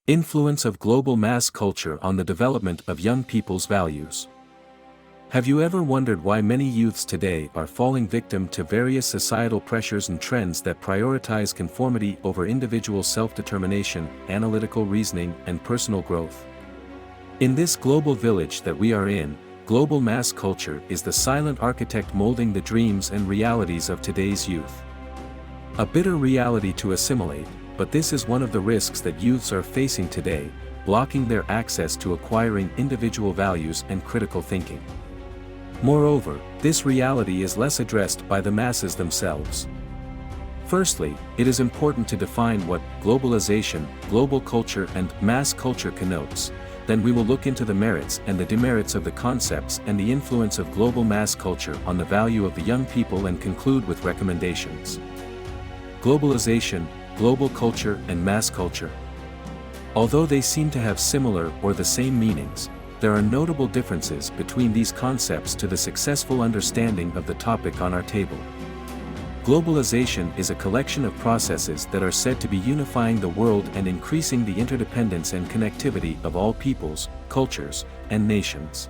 Influence of global mass culture on the development of young people's values. Have you ever wondered why many youths today are falling victim to various societal pressures and trends that prioritize conformity over individual self-determination, analytical reasoning, and personal growth? In this global village that we are in, global mass culture is the silent architect molding the dreams and realities of today's youth. A bitter reality to assimilate, but this is one of the risks that youths are facing today, blocking their access to acquiring individual values and critical thinking. Moreover, this reality is less addressed by the masses themselves. Firstly, it is important to define what globalization, global culture, and mass culture connotes. Then we will look into the merits and the demerits of the concepts and the influence of global mass culture on the value of the young people and conclude with recommendations. Globalization, global culture, and mass culture. Although they seem to have similar or the same meanings, there are notable differences between these concepts to the successful understanding of the topic on our table. Globalization is a collection of processes that are said to be unifying the world and increasing the interdependence and connectivity of all peoples, cultures, and nations.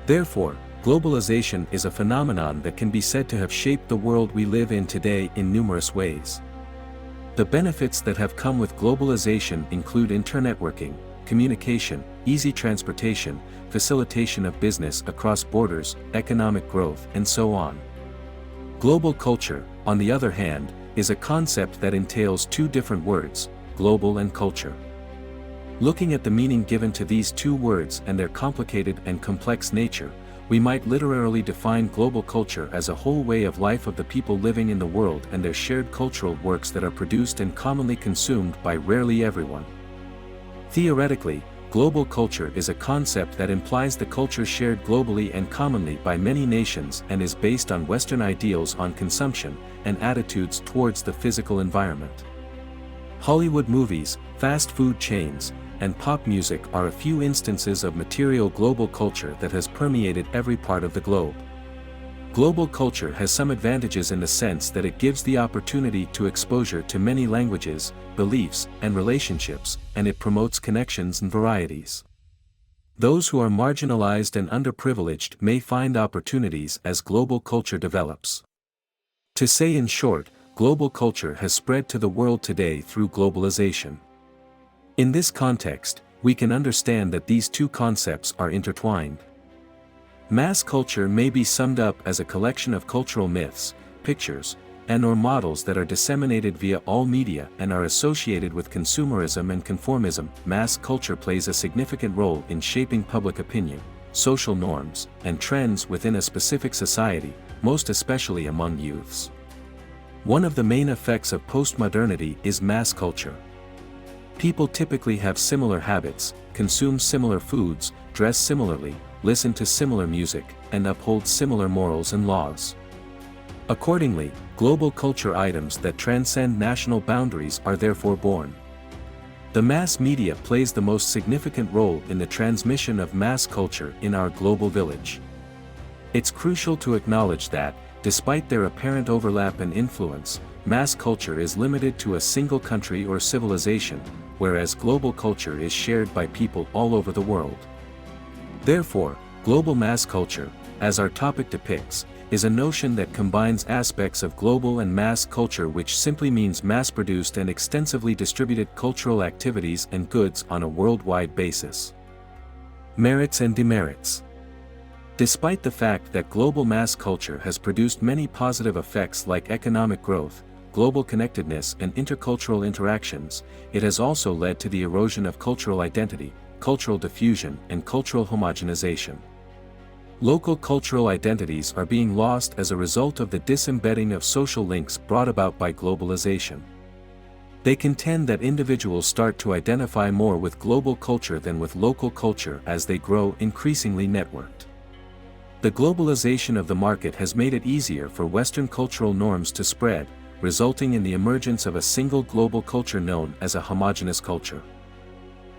Therefore, globalization is a phenomenon that can be said to have shaped the world we live in today in numerous ways. The benefits that have come with globalization include internetworking, communication, easy transportation, facilitation of business across borders, economic growth, and so on. Global culture, on the other hand, is a concept that entails two different words, global and culture. Looking at the meaning given to these two words and their complicated and complex nature, we might literally define global culture as a whole way of life of the people living in the world and their shared cultural works that are produced and commonly consumed by rarely everyone. Theoretically, global culture is a concept that implies the culture shared globally and commonly by many nations and is based on Western ideals on consumption and attitudes towards the physical environment. Hollywood movies, fast food chains, and pop music are a few instances of material global culture that has permeated every part of the globe. Global culture has some advantages in the sense that it gives the opportunity to exposure to many languages, beliefs, and relationships, and it promotes connections and varieties. Those who are marginalized and underprivileged may find opportunities as global culture develops. To say in short, global culture has spread to the world today through globalization. In this context, we can understand that these two concepts are intertwined. Mass culture may be summed up as a collection of cultural myths, pictures, and/or models that are disseminated via all media and are associated with consumerism and conformism. Mass culture plays a significant role in shaping public opinion, social norms, and trends within a specific society, most especially among youths. One of the main effects of postmodernity is mass culture. People typically have similar habits, consume similar foods, dress similarly, listen to similar music, and uphold similar morals and laws. Accordingly, global culture items that transcend national boundaries are therefore born. The mass media plays the most significant role in the transmission of mass culture in our global village. It's crucial to acknowledge that, despite their apparent overlap and influence, mass culture is limited to a single country or civilization, whereas global culture is shared by people all over the world. Therefore, global mass culture, as our topic depicts, is a notion that combines aspects of global and mass culture, which simply means mass-produced and extensively distributed cultural activities and goods on a worldwide basis. Merits and demerits. Despite the fact that global mass culture has produced many positive effects like economic growth, global connectedness, and intercultural interactions, it has also led to the erosion of cultural identity, cultural diffusion, and cultural homogenization. Local cultural identities are being lost as a result of the disembedding of social links brought about by globalization. They contend that individuals start to identify more with global culture than with local culture as they grow increasingly networked. The globalization of the market has made it easier for Western cultural norms to spread, resulting in the emergence of a single global culture known as a homogeneous culture.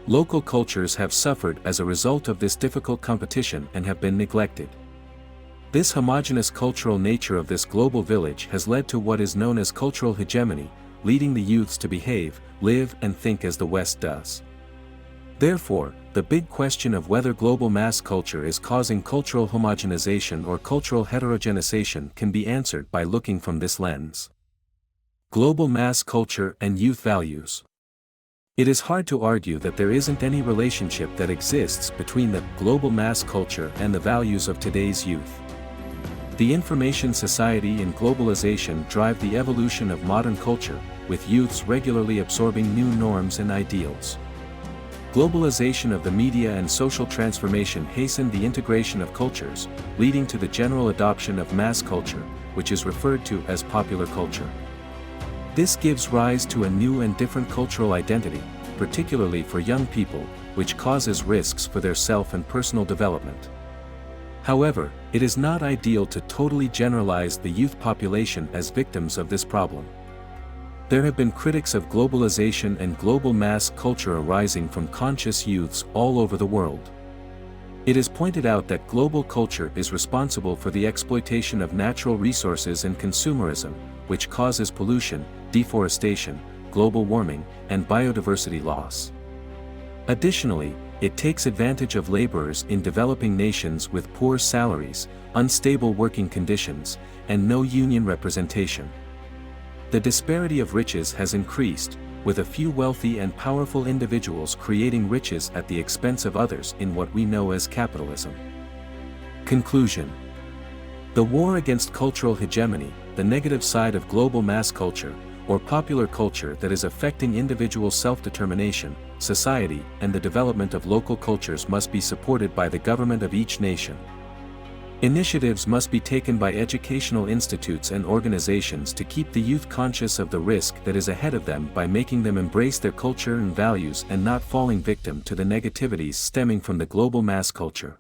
Local cultures have suffered as a result of this difficult competition and have been neglected. This homogeneous cultural nature of this global village has led to what is known as cultural hegemony, leading the youths to behave, live and think as the West does. Therefore, the big question of whether global mass culture is causing cultural homogenization or cultural heterogenization can be answered by looking from this lens. Global mass culture and youth values. It is hard to argue that there isn't any relationship that exists between the global mass culture and the values of today's youth. The information society and globalization drive the evolution of modern culture, with youths regularly absorbing new norms and ideals. Globalization of the media and social transformation hasten the integration of cultures, leading to the general adoption of mass culture, which is referred to as popular culture. This gives rise to a new and different cultural identity, particularly for young people, which causes risks for their self and personal development. However, it is not ideal to totally generalize the youth population as victims of this problem. There have been critics of globalization and global mass culture arising from conscious youths all over the world. It is pointed out that global culture is responsible for the exploitation of natural resources and consumerism, which causes pollution, deforestation, global warming, and biodiversity loss. Additionally, it takes advantage of laborers in developing nations with poor salaries, unstable working conditions, and no union representation. The disparity of riches has increased, with a few wealthy and powerful individuals creating riches at the expense of others in what we know as capitalism. Conclusion. The war against cultural hegemony, the negative side of global mass culture, or popular culture that is affecting individual self-determination, society, and the development of local cultures must be supported by the government of each nation. Initiatives must be taken by educational institutes and organizations to keep the youth conscious of the risk that is ahead of them by making them embrace their culture and values and not falling victim to the negativities stemming from the global mass culture.